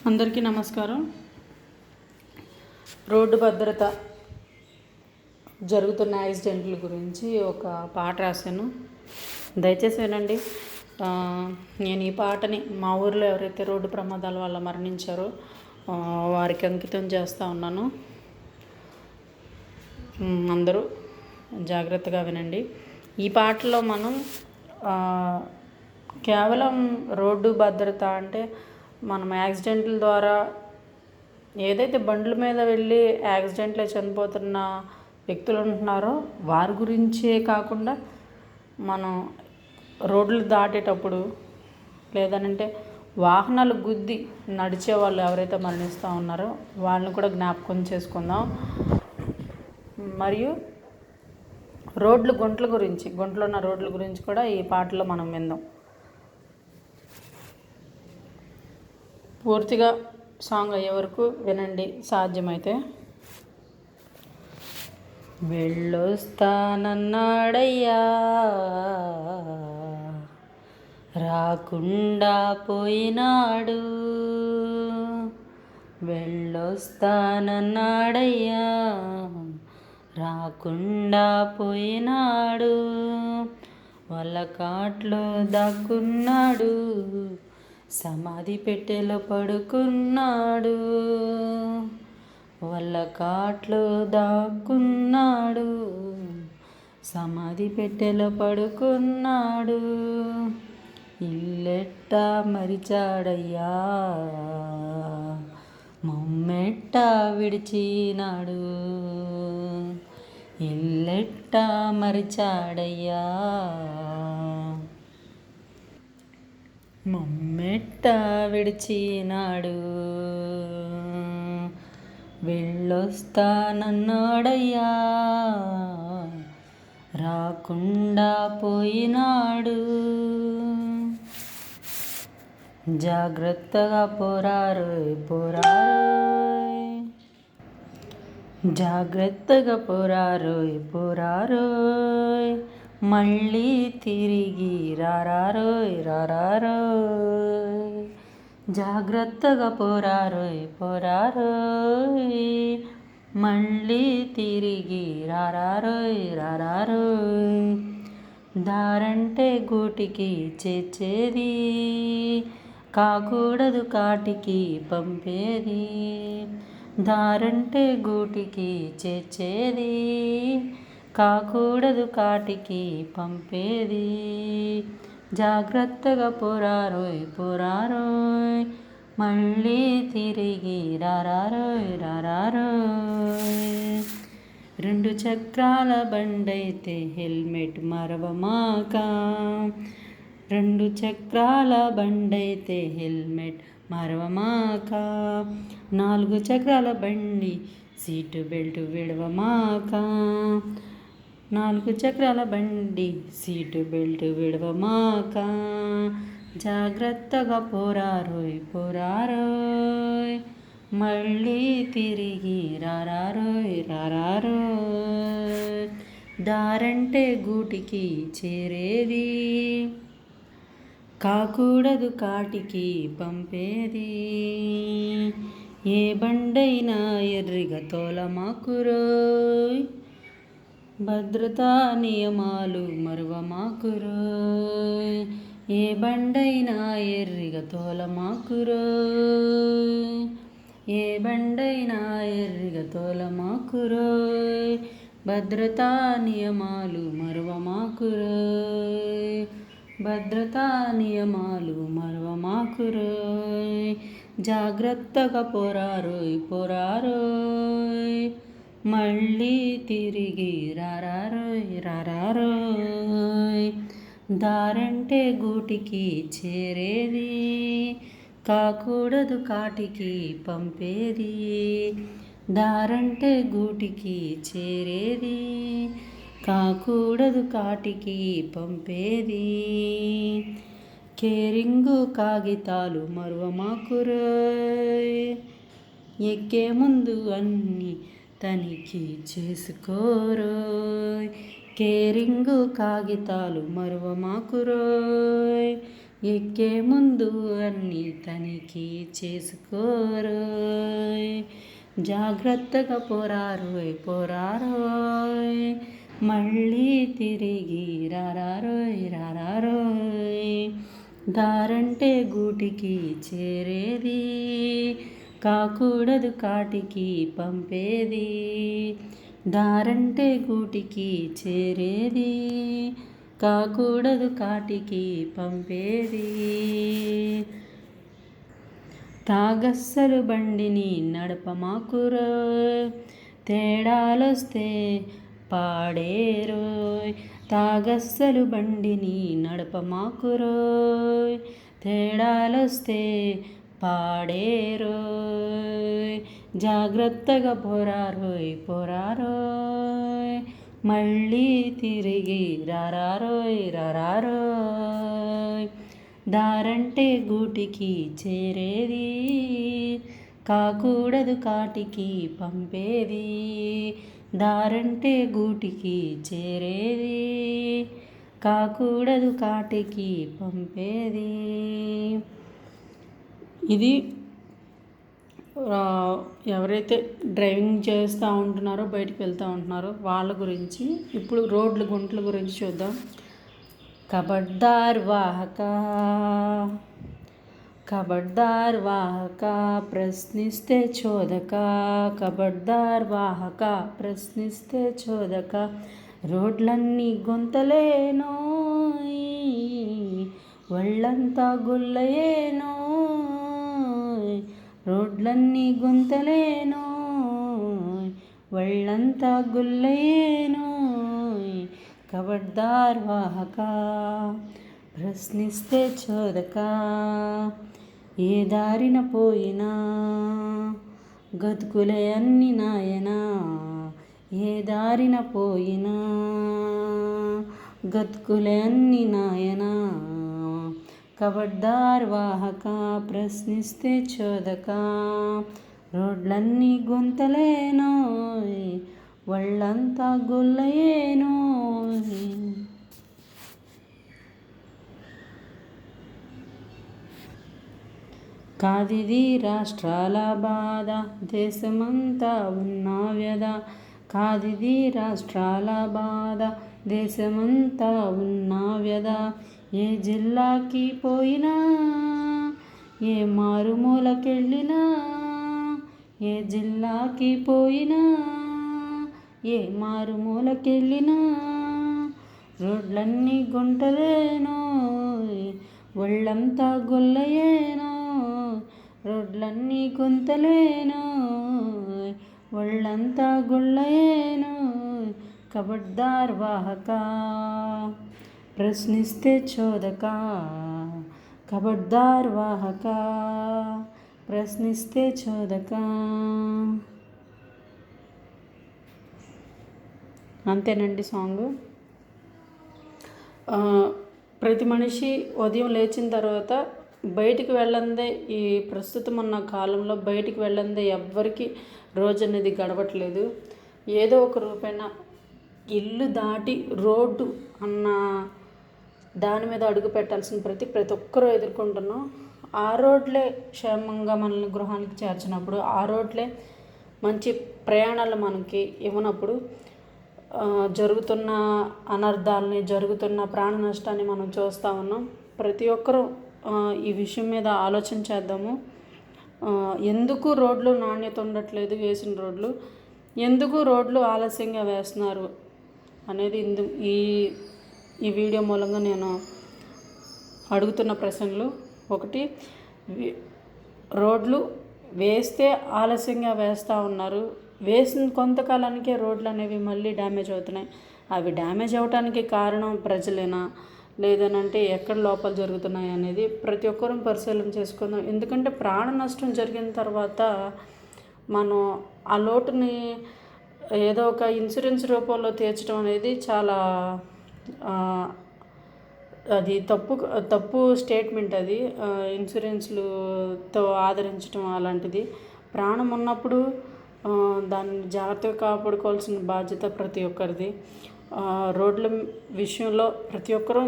అందరికీ నమస్కారం. రోడ్డు భద్రత జరుగుతున్న యాక్సిడెంట్ల గురించి ఒక పాట రాశాను, దయచేసి వినండి. నేను ఈ పాటని మా ఊరిలో ఎవరైతే రోడ్డు ప్రమాదాల వల్ల మరణించారో వారికి అంకితం చేస్తూ ఉన్నాను. అందరూ జాగ్రత్తగా వినండి. ఈ పాటలో మనం కేవలం రోడ్డు భద్రత అంటే మనం యాక్సిడెంట్ల ద్వారా ఏదైతే బండ్ల మీద వెళ్ళి యాక్సిడెంట్లో చనిపోతున్న వ్యక్తులు ఉంటున్నారో వారి గురించే కాకుండా మనం రోడ్లు దాటేటప్పుడు లేదనంటే వాహనాలు గుద్ది నడిచే వాళ్ళు ఎవరైతే మరణిస్తూ ఉన్నారో వాళ్ళని కూడా జ్ఞాపకం చేసుకుందాం. మరియు గుంటలో ఉన్న రోడ్ల గురించి కూడా ఈ పాటలో మనం విందాం. పూర్తిగా సాంగ్ అయ్యే వరకు వినండి సాధ్యమైతే. వెళ్ళొస్తానన్నాడయ్యా రాకుండా పోయినాడు, వెళ్ళొస్తానన్నాడయ్యా రాకుండా పోయినాడు, వాళ్ళ కాట్లో దాక్కున్నాడు, సమాధి పెట్టెలో పడుకున్నాడు, వాళ్ళ కాట్లో దాక్కున్నాడు, సమాధి పెట్టెలో పడుకున్నాడు, ఇల్లెట్ట మరిచాడయ్యా మమ్మెట్ట విడిచినాడు, ఇల్లెట్ట మరిచాడయ్యా మమ్మెట్ట విడిచినాడు, వెళ్ళొస్తానన్నాడయ్యా రాకుండా పోయినాడు, జాగ్రత్తగా పోరారోయ్, జాగ్రత్తగా పోరారోయ్, మళ్ళీ తిరిగి రారారోయ్, జాగ్రత్తగా పోరారోయ్, మళ్ళీ తిరిగి రారారోయ్, దారంటే గూటికి చేర్చేది, కాకూడదు కాటికి పంపేది, దారంటే గూటికి చేర్చేది, కాకూడదు కాటికి పంపేది, జాగ్రత్తగా పోరారోయ్, మళ్ళీ తిరిగి రారారోయ్, రెండు చక్రాల బండైతే హెల్మెట్ మరవమాక, రెండు చక్రాల బండైతే హెల్మెట్ మరవమాక, నాలుగు చక్రాల బండి సీటు బెల్ట్ విడవమాక, నాలుగు చక్రాల బండి సీటు బెల్ట్ విడవమాక, జాగ్రత్తగా పోరారోయ్, మళ్ళీ తిరిగి రారారోయ్, దారంటే గూటికి చేరేది, కాకూడదు కాటికి పంపేది, ఏ బండైనా ఎర్రిగా తోలమాకురోయ్, భద్రతా నియమాలు మరువమాకురోయ్, ఏ బండైనా ఎర్రిగా తోలమాకురోయ్, ఏ బండైనా ఎర్రిగా తోలమాకురోయ్, భద్రతా నియమాలు మరువమాకురోయ్, భద్రతా నియమాలు మరువమాకురోయ్, జాగ్రత్తగా పోరారోయ్, మళ్ళీ తిరిగి రారారోయ్, దారంటే గూటికి చేరేది, కాకూడదు కాటికి పంపేది, దారంటే గూటికి చేరేది, కాకూడదు కాటికి పంపేది, కేరింగు కాగితాలు మరువమాకురోయ్, ఎక్కే ముందు అన్నీ తనిఖీ చేసుకోరోయ్, కేరింగు కాగితాలు మరువమాకురోయ్, ఎక్కే ముందు అన్నీ తనిఖీ చేసుకోరోయ్, జాగ్రత్తగా పోరారోయ్, మళ్ళీ తిరిగి రారారోయ్. దారంటే గూటికి చేరేది, కాకూడదు కాటికి పంపేది. దారంటే గూటికి చేరేది, కాకూడదు కాటికి పంపేది. తాగస్సలు బండిని నడపమాకురోయ్, తేడాలొస్తే పాడేరోయ్. తాగస్సలు బండిని నడపమాకురోయ్, తేడాలొస్తే పాడేరోయ్. జాగ్రత్తగా పోరారోయ్, మళ్ళీ తిరిగి రారారోయ్. దారంటే గూటికి చేరేది, కాకూడదు కాటికి పంపేది. దారంటే గూటికి చేరేది, కాకూడదు కాటికి పంపేది. ఇది ఎవరైతే డ్రైవింగ్ చేస్తూ ఉంటున్నారో, బయటికి వెళ్తూ ఉంటున్నారో వాళ్ళ గురించి. ఇప్పుడు గుంటల గురించి చూద్దాం. కబడ్దార్ వాహక ప్రశ్నిస్తే చోదక, కబడ్దార్ వాహక ప్రశ్నిస్తే చోదక. రోడ్లన్నీ గుంతలేనోయ్, ఒళ్ళంతా గుల్లయేనోయ్. రోడ్లన్నీ గుంతలేనోయ్, ఒళ్ళంతా గుల్లయేనోయ్. కబడ్దార్ వాహక ప్రశ్నిస్తే చోదక. ఏ దారిన పోయినా గతుకులే అన్ని నాయనా, ఏ దారిన పోయినా గతుకులే అన్ని నాయనా. కబడ్దార్ వాహక ప్రశ్నిస్తే చోదక. రోడ్లన్నీ గుంతలేనోయ్, ఒళ్ళంతా గుల్లయేనోయ్. కాదిది రాష్ట్రాల బాధ, దేశమంతా ఉన్న వ్యధ. కాదిది రాష్ట్రాల బాధ, దేశమంతా ఉన్న వ్యధ. ఏ జిల్లాకి పోయినా, ఏ మారుమూలకెళ్ళినా, ఏ జిల్లాకి పోయినా, ఏ మారుమూలకెళ్ళినా. రోడ్లన్నీ గుంటలేనోయ్, ఒళ్ళంతా గుల్లయేనోయ్. రోడ్లన్నీ గుంతలేనోయ్, ఒళ్ళంతా గుల్లయేనోయ్. కబడ్దార్ వాహక ప్రశ్నిస్తే చోదక, కబడ్దార్ వాహక ప్రశ్నిస్తే చోదక. అంతేనండి సాంగు. ప్రతి మనిషి ఉదయం లేచిన తర్వాత బయటికి వెళ్ళందే, ఈ ప్రస్తుతం ఉన్న కాలంలో బయటికి వెళ్ళందే ఎవ్వరికి రోజు అనేది గడవట్లేదు. ఏదో ఒక రూపైన ఇల్లు దాటి రోడ్డు అన్న దాని మీద అడుగు పెట్టాల్సిన ప్రతి ఒక్కరూ ఎదుర్కొంటున్నాం. ఆ రోడ్లే క్షేమంగా మనల్ని గృహానికి చేర్చినప్పుడు, ఆ రోడ్లే మంచి ప్రయాణాలు మనకి ఇవ్వనప్పుడు జరుగుతున్న అనర్థాలని, జరుగుతున్న ప్రాణ నష్టాన్ని మనం చూస్తూ ఉన్నాం. ప్రతి ఒక్కరూ ఈ విషయం మీద ఆలోచన చేద్దాము. ఎందుకు రోడ్లు నాణ్యత ఉండట్లేదు, వేసిన రోడ్లు ఎందుకు రోడ్లు ఆలస్యంగా వేస్తున్నారు అనేది ఈ వీడియో మూలంగా నేను అడుగుతున్న ప్రశ్నలు. ఒకటి, రోడ్లు వేస్తే ఆలస్యంగా వేస్తూ ఉన్నారు. వేసిన కొంతకాలానికే రోడ్లు అనేవి మళ్ళీ డ్యామేజ్ అవుతున్నాయి. అవి డ్యామేజ్ అవడానికి కారణం ప్రజలేనా, లేదనంటే ఎక్కడ లోపాలు జరుగుతున్నాయి అనేది ప్రతి ఒక్కరూ పరిశీలన చేసుకుందాం. ఎందుకంటే ప్రాణ నష్టం జరిగిన తర్వాత మనం ఆ లోటుని ఏదో ఒక ఇన్సూరెన్స్ రూపంలో తీర్చడం అనేది చాలా అది తప్పు స్టేట్మెంట్. అది ఇన్సూరెన్స్లతో ఆదరించడం అలాంటిది. ప్రాణం ఉన్నప్పుడు దాన్ని జాగ్రత్తగా కాపాడుకోవాల్సిన బాధ్యత ప్రతి ఒక్కరిది. రోడ్ల విషయంలో ప్రతి ఒక్కరూ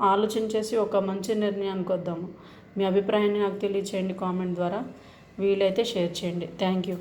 ఆలోచించేసి ఒక మంచి నిర్ణయానికి వద్దాము. మీ అభిప్రాయాన్ని నాకు తెలియచేయండి కామెంట్ ద్వారా. వీలైతే షేర్ చేయండి. Thank you.